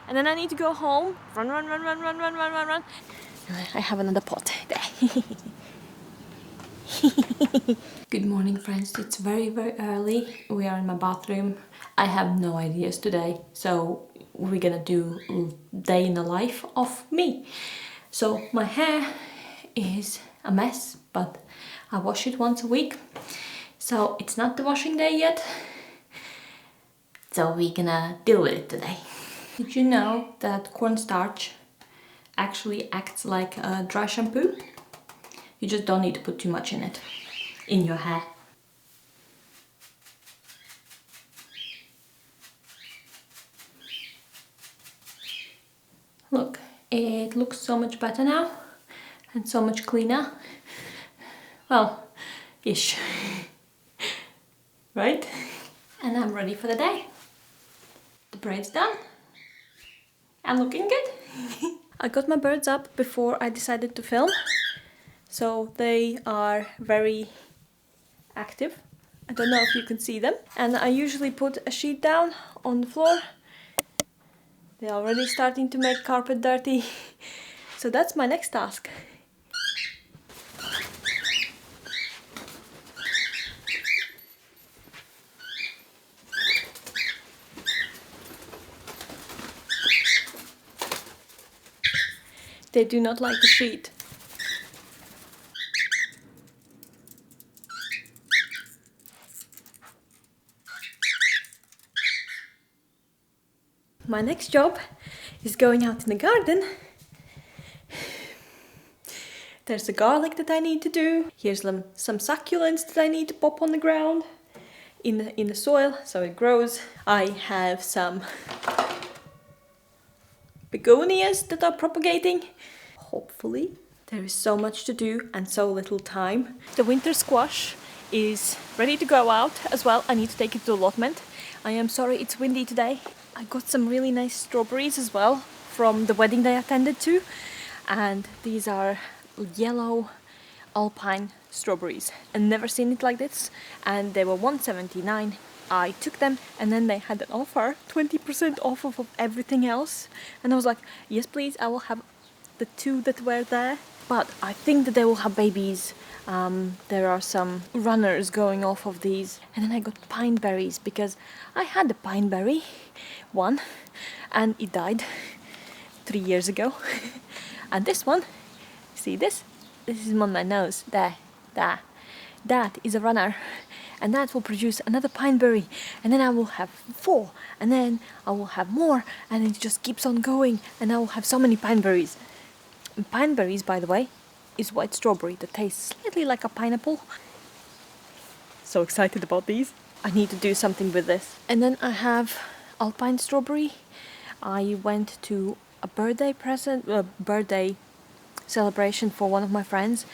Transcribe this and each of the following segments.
and then I need to go home. Run, run, run, run, run, run, run, run, run. I have another pot there. Good morning, friends. It's very, very early. We are in my bathroom. I have no ideas today, so we're gonna do a day in the life of me. So my hair is a mess, but I wash it once a week. So it's not the washing day yet. So we're gonna deal with it today. Did you know that cornstarch actually acts like a dry shampoo? You just don't need to put too much in it, in your hair. Look, it looks so much better now and so much cleaner. Well, ish. Right? And I'm ready for the day. The braid's done. I'm looking good. I got my birds up before I decided to film. So they are very active. I don't know if you can see them. And I usually put a sheet down on the floor. They're already starting to make carpet dirty. So that's my next task. They do not like the sheet. My next job is going out in the garden. There's the garlic that I need to do. Here's some succulents that I need to pop on the ground in the soil so it grows. I have some begonias that are propagating. Hopefully. There is so much to do and so little time. The winter squash is ready to go out as well. I need to take it to allotment. I am sorry it's windy today. I got some really nice strawberries as well from the wedding that I attended to. And these are yellow alpine strawberries. I've never seen it like this. And they were $1.79. I took them and then they had an offer, 20% off of everything else. And I was like, yes please, I will have the two that were there. But I think that they will have babies. There are some runners going off of these. And then I got pine berries because I had a pine berry one and it died 3 years ago. And this one, see this? This is on my nose. There. That is a runner. And that will produce another pine berry. And then I will have 4. And then I will have more. And it just keeps on going. And I will have so many pine berries. And pine berries, by the way, is white strawberry that tastes slightly like a pineapple. So excited about these. I need to do something with this. And then I have alpine strawberry. I went to a birthday celebration for one of my friends,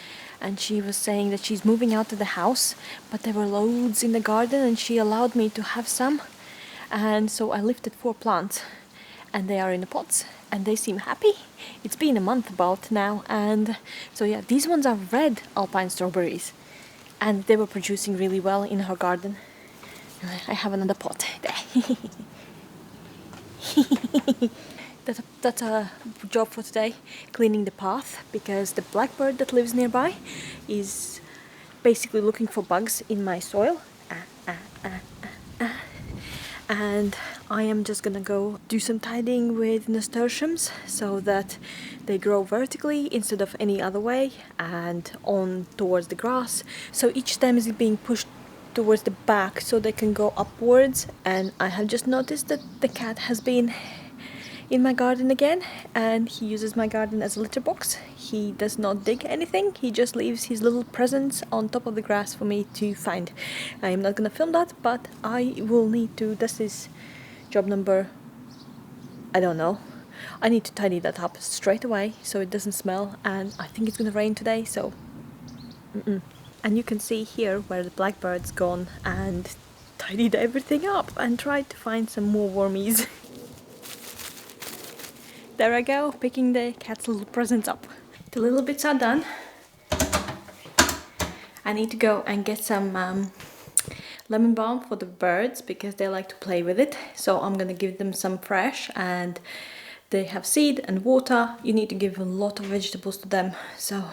and she was saying that she's moving out of the house, but there were loads in the garden and she allowed me to have some. And so I lifted 4 plants and they are in the pots and they seem happy. It's been a month about now, and so yeah, these ones are red alpine strawberries and they were producing really well in her garden. I have another pot there. That's a job for today, cleaning the path, because the blackbird that lives nearby is basically looking for bugs in my soil. And I am just gonna go do some tidying with nasturtiums so that they grow vertically instead of any other way and on towards the grass. So each stem is being pushed towards the back so they can go upwards. And I have just noticed that the cat has been in my garden again, and he uses my garden as a litter box. He does not dig anything, he just leaves his little presents on top of the grass for me to find. I am not gonna film that, but I will need to. This is job number, I don't know. I need to tidy that up straight away so it doesn't smell, and I think it's gonna rain today, so And you can see here where the blackbird's gone and tidied everything up and tried to find some more wormies. There I go, picking the cat's little presents up. The little bits are done. I need to go and get some lemon balm for the birds because they like to play with it. So I'm gonna give them some fresh, and They have seed and water. You need to give a lot of vegetables to them, so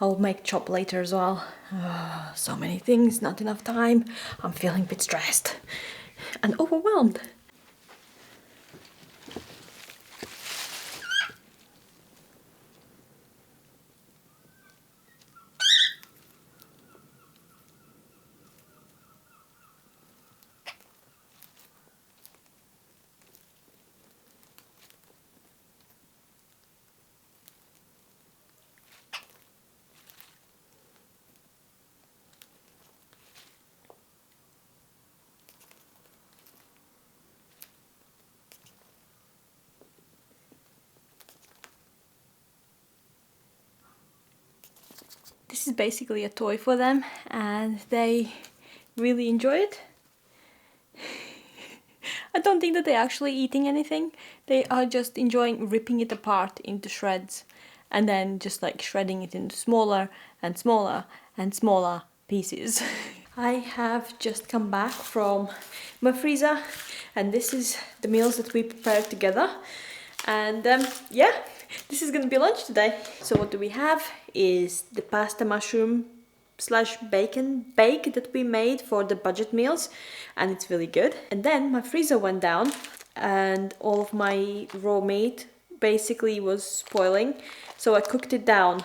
I'll make chop later as well. So many things, not enough time. I'm feeling a bit stressed and overwhelmed. This is basically a toy for them and they really enjoy it. I don't think that they're actually eating anything. They are just enjoying ripping it apart into shreds and then just like shredding it into smaller and smaller and smaller pieces. I have just come back from my freezer and this is the meals that we prepared together. And yeah, this is gonna be lunch today. So what do we have is the pasta mushroom / bacon bake that we made for the budget meals, and it's really good. And then my freezer went down and all of my raw meat basically was spoiling, so I cooked it down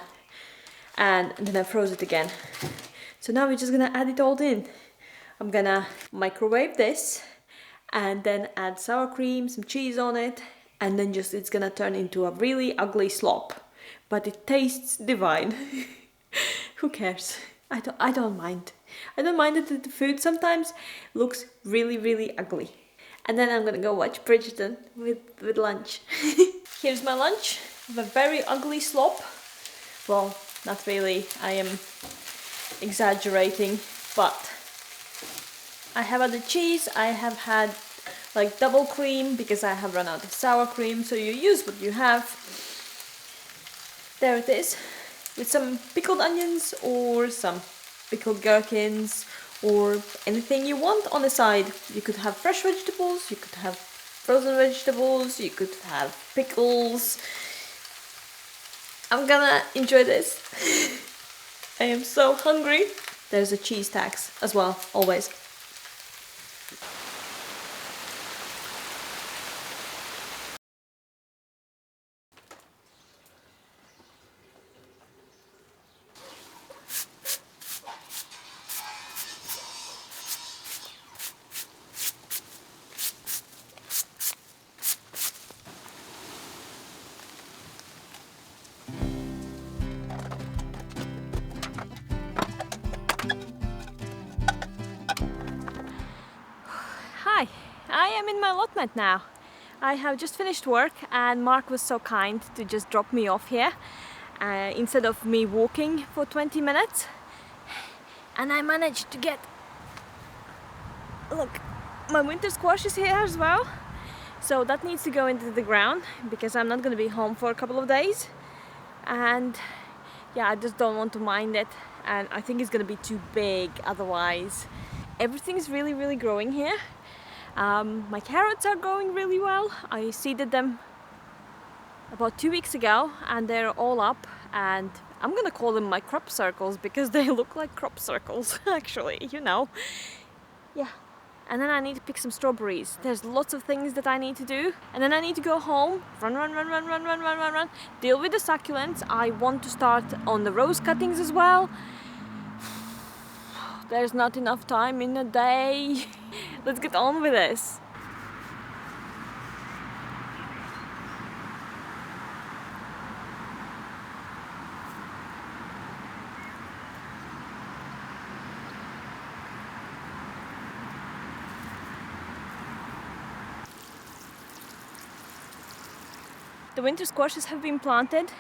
and then I froze it again. So now we're just gonna add it all in. I'm gonna microwave this and then add sour cream, some cheese on it, and then just it's gonna turn into a really ugly slop, but it tastes divine. Who cares? I don't mind. I don't mind that the food sometimes looks really ugly. And then I'm gonna go watch Bridgerton with lunch. Here's my lunch. A very ugly slop. Well, not really. I am exaggerating, but I have had the cheese. I have had like double cream because I have run out of sour cream, so you use what you have. There it is, with some pickled onions or some pickled gherkins or anything you want on the side. You could have fresh vegetables, you could have frozen vegetables, you could have pickles. I'm gonna enjoy this. I am so hungry. There's a cheese tax as well, always. Hi, I am in my allotment now. I have just finished work and Mark was so kind to just drop me off here instead of me walking for 20 minutes. And I managed to get, look, my winter squash is here as well. So that needs to go into the ground because I'm not going to be home for a couple of days. And yeah, I just don't want to mind it. And I think it's going to be too big otherwise. Everything's really growing here. My carrots are growing really well. I seeded them about 2 weeks ago and they're all up, and I'm gonna call them my crop circles because they look like crop circles actually, you know. Yeah. And then I need to pick some strawberries. There's lots of things that I need to do. And then I need to go home, run, deal with the succulents. I want to start on the rose cuttings as well. There's not enough time in a day. Let's get on with this. The winter squashes have been planted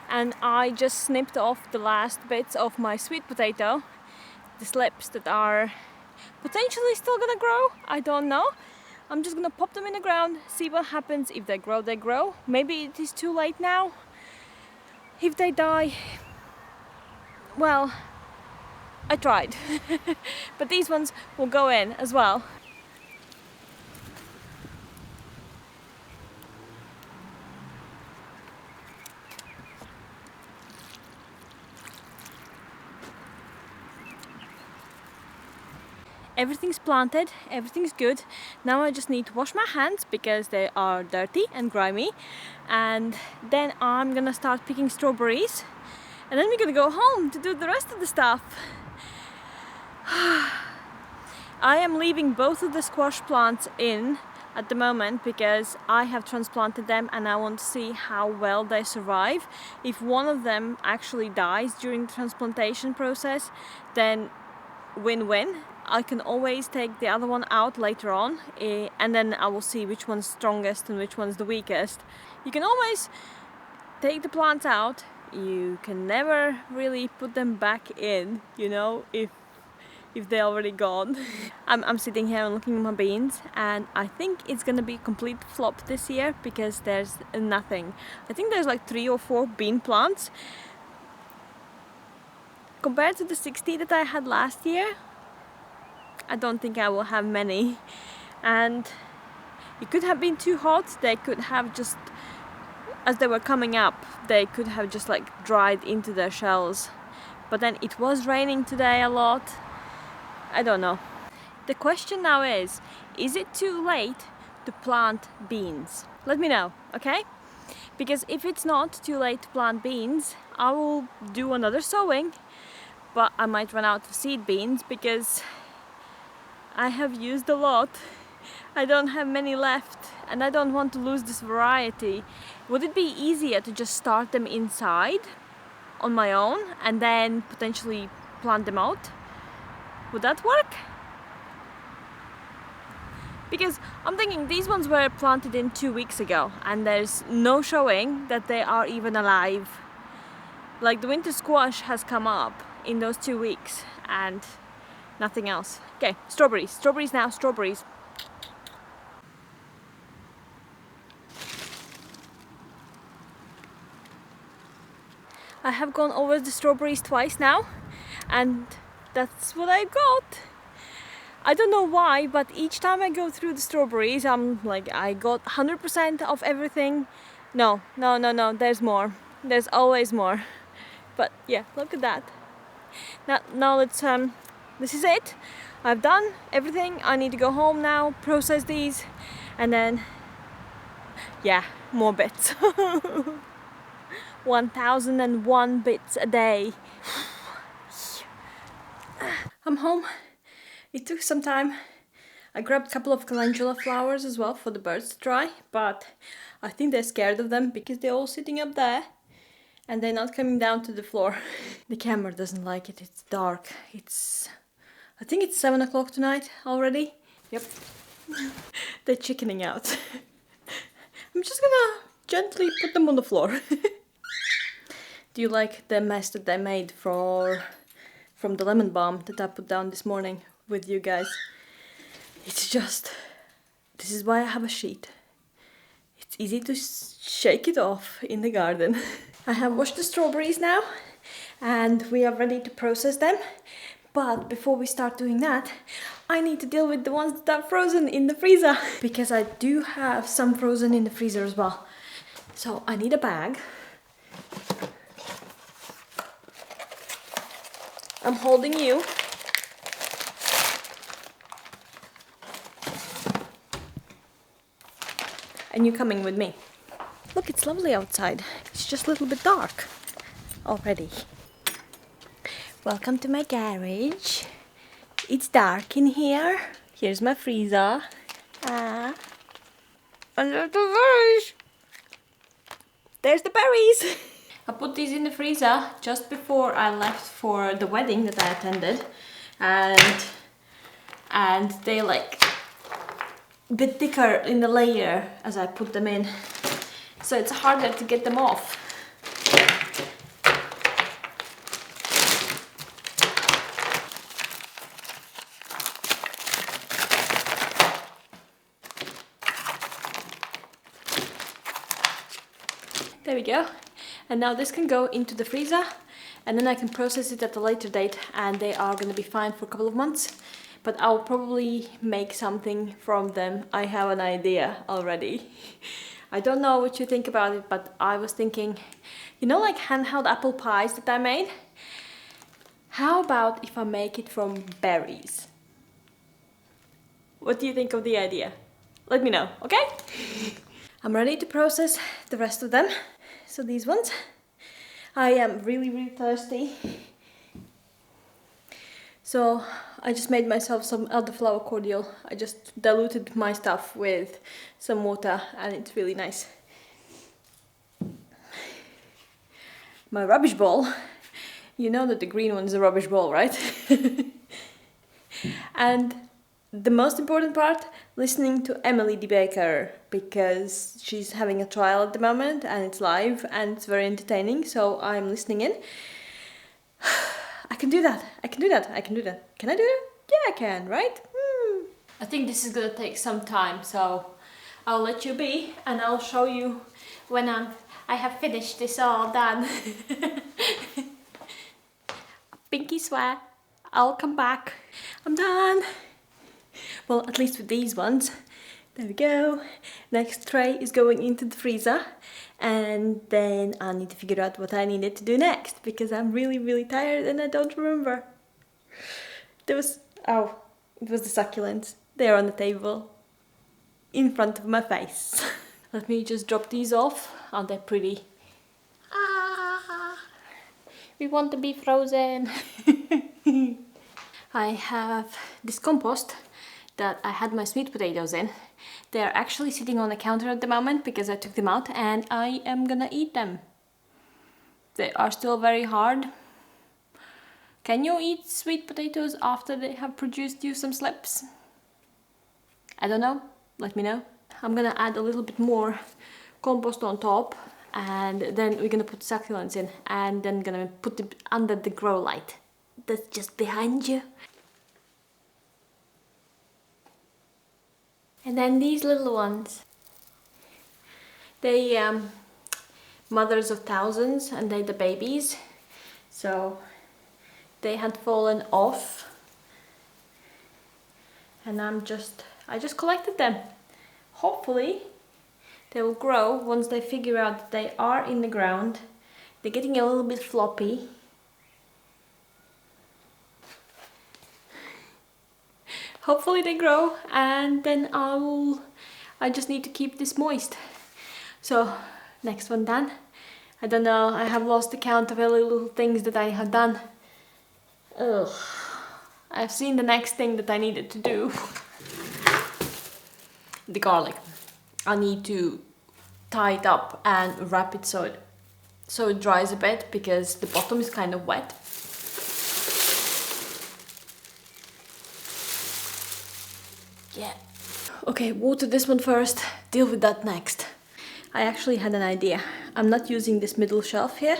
and I just snipped off the last bits of my sweet potato. The slips that are potentially still gonna grow, I don't know. I'm just gonna pop them in the ground, see what happens. If they grow, they grow. Maybe it is too late now. If they die, well, I tried. But these ones will go in as well. everything's planted, everything's good. Now I just need to wash my hands because they are dirty and grimy, and then I'm gonna start picking strawberries, and then we're gonna go home to do the rest of the stuff. I am leaving both of the squash plants in at the moment because I have transplanted them and I want to see how well they survive. If one of them actually dies during the transplantation process, then win-win. I can always take the other one out later on, and then I will see which one's strongest and which one's the weakest. You can always take the plants out, you can never really put them back in, you know, if they're already gone. I'm sitting here and looking at my beans, and I think it's gonna be a complete flop this year because there's nothing. I think there's like 3 or 4 bean plants. Compared to the 60 that I had last year, I don't think I will have many. And it could have been too hot. They could have just, as they were coming up, they could have just like dried into their shells. But then it was raining today a lot. I don't know. The question now is it too late to plant beans? Let me know, okay? Because if it's not too late to plant beans, I will do another sowing, but I might run out of seed beans because I have used a lot. I don't have many left and I don't want to lose this variety. Would it be easier to just start them inside on my own and then potentially plant them out? Would that work? Because I'm thinking these ones were planted in 2 weeks ago and there's no showing that they are even alive. Like the winter squash has come up in those 2 weeks and nothing else. Okay, strawberries. Strawberries now, strawberries. I have gone over the strawberries twice now and that's what I got. I don't know why, but each time I go through the strawberries, I'm like, I got 100% of everything. No, there's more. There's always more. But yeah, look at that. Now let's, this is it. I've done everything. I need to go home now, process these, and then, yeah, more bits. 1001 bits a day. I'm home. It took some time. I grabbed a couple of calendula flowers as well for the birds to try, but I think they're scared of them because they're all sitting up there and they're not coming down to the floor. The camera doesn't like it, it's dark. I think it's 7 o'clock tonight already. Yep. They're chickening out. I'm just gonna gently put them on the floor. Do you like the mess that they made from the lemon balm that I put down this morning with you guys? It's just, this is why I have a sheet. It's easy to shake it off in the garden. I have washed the strawberries now and we are ready to process them. But before we start doing that, I need to deal with the ones that are frozen in the freezer. Because I do have some frozen in the freezer as well. So I need a bag. I'm holding you. And you're coming with me. Look, it's lovely outside. It's just a little bit dark already. Welcome to my garage. It's dark in here. Here's my freezer. And there's the berries. There's the berries. I put these in the freezer just before I left for the wedding that I attended, and they like a bit thicker in the layer as I put them in, so it's harder to get them off. There we go. And now this can go into the freezer and then I can process it at a later date and they are going to be fine for a couple of months. But I'll probably make something from them. I have an idea already. I don't know what you think about it, but I was thinking, you know, like handheld apple pies that I made? How about if I make it from berries? What do you think of the idea? Let me know, okay? I'm ready to process the rest of them. So these ones. I am really thirsty. So I just made myself some elderflower cordial. I just diluted my stuff with some water and it's really nice. My rubbish bowl. You know that the green one is a rubbish bowl, right? And the most important part, listening to Emily the Baker, because she's having a trial at the moment and it's live and it's very entertaining, so I'm listening in. I can do that, I can do that, I can do that. Can I do it? Yeah, I can, right? I think this is gonna take some time, so I'll let you be and I'll show you when I have finished this all done. Pinky swear, I'll come back. I'm done. Well, at least with these ones. There we go. Next tray is going into the freezer. And then I need to figure out what I needed to do next because I'm really tired and I don't remember. It was the succulents. They're on the table in front of my face. Let me just drop these off. Aren't they pretty? We want to be frozen. I have this compost that I had my sweet potatoes in. They're actually sitting on the counter at the moment because I took them out and I am gonna eat them. They are still very hard. Can you eat sweet potatoes after they have produced you some slips? I don't know. Let me know. I'm gonna add a little bit more compost on top and then we're gonna put succulents in and then gonna put it under the grow light. That's just behind you. And then these little ones. They mothers of thousands and they're the babies. So they had fallen off. And I just collected them. Hopefully they will grow once they figure out that they are in the ground. They're getting a little bit floppy. Hopefully they grow and then I just need to keep this moist. So next one done. I don't know, I have lost the count of all the little things that I have done. Ugh. I've seen the next thing that I needed to do. The garlic. I need to tie it up and wrap it so it dries a bit because the bottom is kind of wet. Yeah. Okay, water this one first, deal with that next. I actually had an idea. I'm not using this middle shelf here.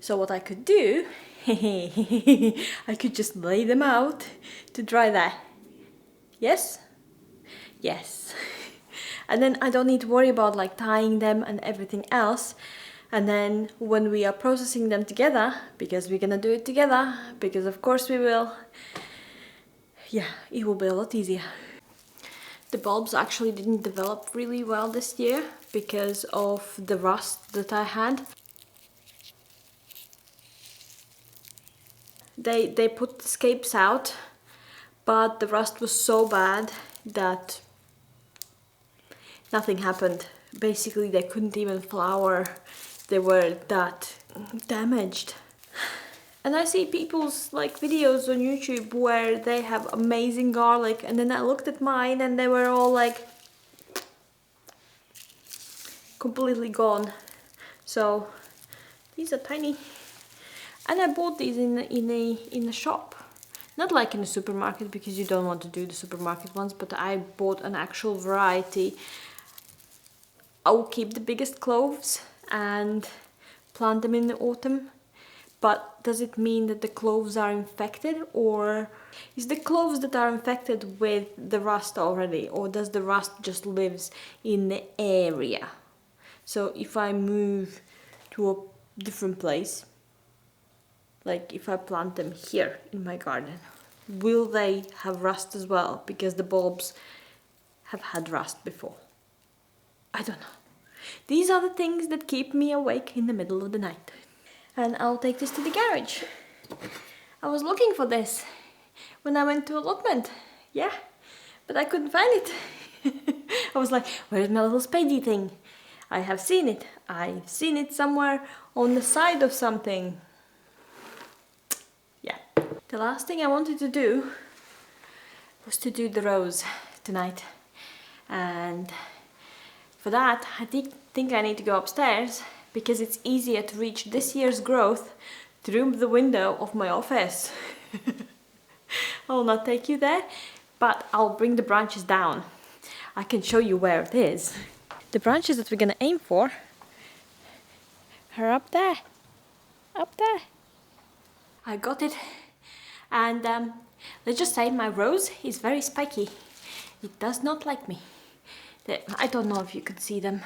So what I could do, I could just lay them out to dry there. Yes? Yes. And then I don't need to worry about like tying them and everything else. And then when we are processing them together, because we're gonna do it together, because of course we will, yeah, it will be a lot easier. The bulbs actually didn't develop really well this year because of the rust that I had. They put the scapes out, but the rust was so bad that nothing happened. Basically, they couldn't even flower. They were that damaged. And I see people's like videos on YouTube where they have amazing garlic, and then I looked at mine and they were all like completely gone. So these are tiny. And I bought these in a shop. Not like in a supermarket because you don't want to do the supermarket ones, but I bought an actual variety. I will keep the biggest cloves and plant them in the autumn. But does it mean that the cloves are infected, or is the cloves that are infected with the rust already, or does the rust just lives in the area? So if I move to a different place, like if I plant them here in my garden, will they have rust as well? Because the bulbs have had rust before. I don't know. These are the things that keep me awake in the middle of the night. And I'll take this to the garage. I was looking for this. when I went to allotment. Yeah, but I couldn't find it. I was like, where's my little spadey thing? I have seen it. I've seen it somewhere on the side of something. Yeah. The last thing I wanted to do was to do the rows tonight. And for that, I think I need to go upstairs because it's easier to reach this year's growth through the window of my office. I will not take you there, but I'll bring the branches down. I can show you where it is. The branches that we're gonna aim for are up there. Up there. I got it. And let's just say my rose is very spiky. It does not like me. I don't know if you could see them.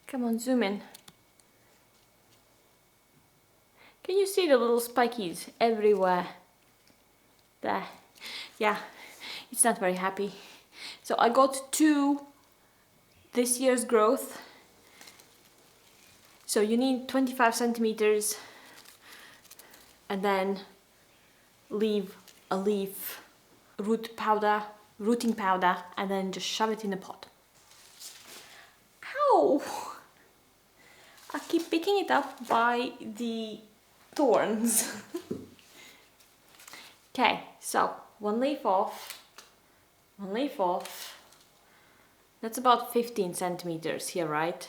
Come on, zoom in. Can you see the little spikies everywhere? There. Yeah, it's not very happy. So I got 2 this year's growth. So you need 25 centimeters and then leave a leaf, rooting powder, and then just shove it in a pot. Ow! I keep picking it up by the thorns. Okay, so 1 leaf off, 1 leaf off. That's about 15 centimeters here, right?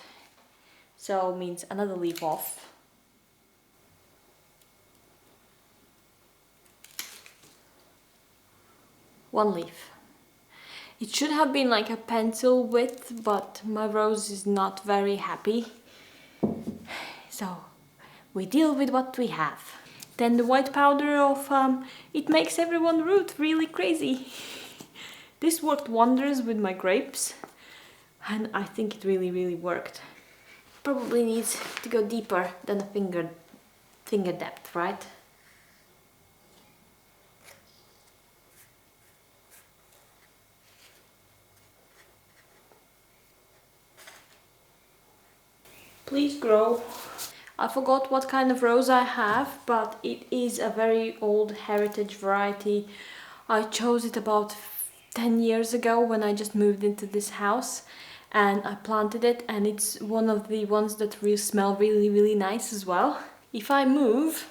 So means another leaf off. One leaf. It should have been like a pencil width, but my rose is not very happy. So we deal with what we have. Then the white powder of it makes everyone root really crazy. This worked wonders with my grapes, and I think it really worked. Probably needs to go deeper than a finger depth, right? Please grow. I forgot what kind of rose I have, but it is a very old heritage variety. I chose it about 10 years ago when I just moved into this house, and I planted it, and it's one of the ones that really smell really nice as well. If I move,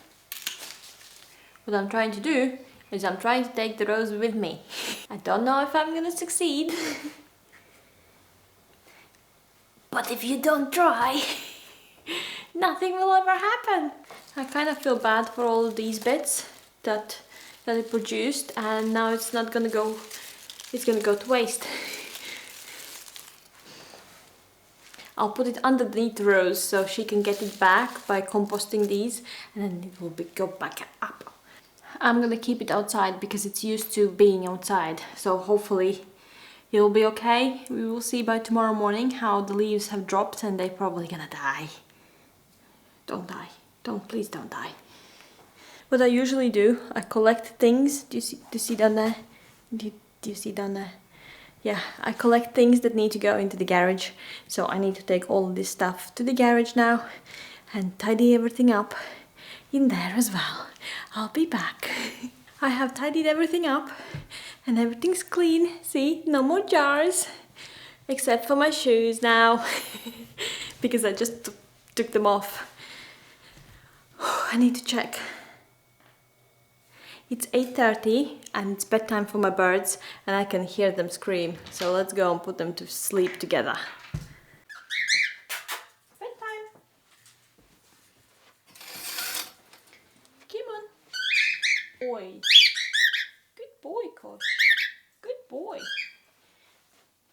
what I'm trying to do is I'm trying to take the rose with me. I don't know if I'm gonna succeed. But if you don't try, nothing will ever happen. I kind of feel bad for all of these bits that it produced, and now it's gonna go to waste. I'll put it underneath the rose so she can get it back by composting these, and then it will go back up. I'm gonna keep it outside because it's used to being outside, so hopefully it'll be okay. We will see by tomorrow morning how the leaves have dropped, and they're probably gonna die. Don't die. Please don't die. What I usually do, I collect things. Do you see down there? Do you see down there? Yeah, I collect things that need to go into the garage. So I need to take all of this stuff to the garage now and tidy everything up in there as well. I'll be back. I have tidied everything up and everything's clean. See, no more jars, except for my shoes now because I just took them off. I need to check. It's 8:30 and it's bedtime for my birds, and I can hear them scream. So let's go and put them to sleep together. Bedtime. Come on. Boy. Good boy, Kosh. Good boy.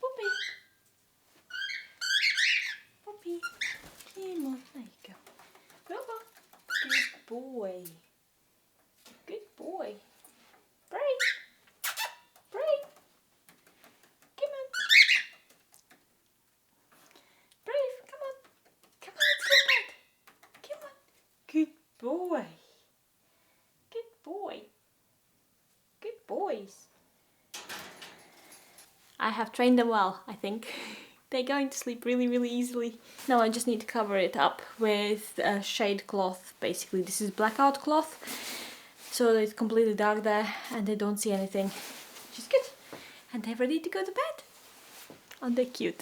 Puppy. Puppy. Come on. There you go. Go. Good boy. Good boy. Brave. Brave. Come on. Brave, come on. Come on, let's go to bed. Come on. Good boy. Good boy. Good boys. I have trained them well, I think. They're going to sleep really easily. Now I just need to cover it up with a shade cloth. Basically, this is blackout cloth. so it's completely dark there and they don't see anything, which is good. And they're ready to go to bed. Aren't they cute?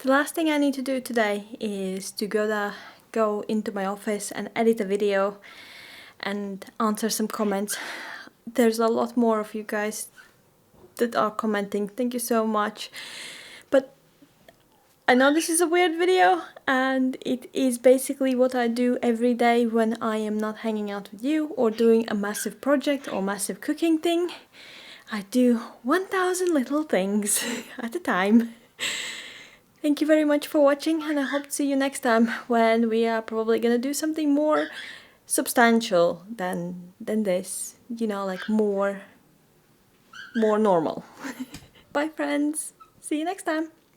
The last thing I need to do today is to go into my office and edit a video and answer some comments. There's a lot more of you guys that are commenting. Thank you so much. But I know this is a weird video, and it is basically what I do every day when I am not hanging out with you or doing a massive project or massive cooking thing. I do 1000 little things at a time. Thank you very much for watching, and I hope to see you next time when we are probably gonna do something more substantial than this, you know, like more normal. Bye friends, see you next time.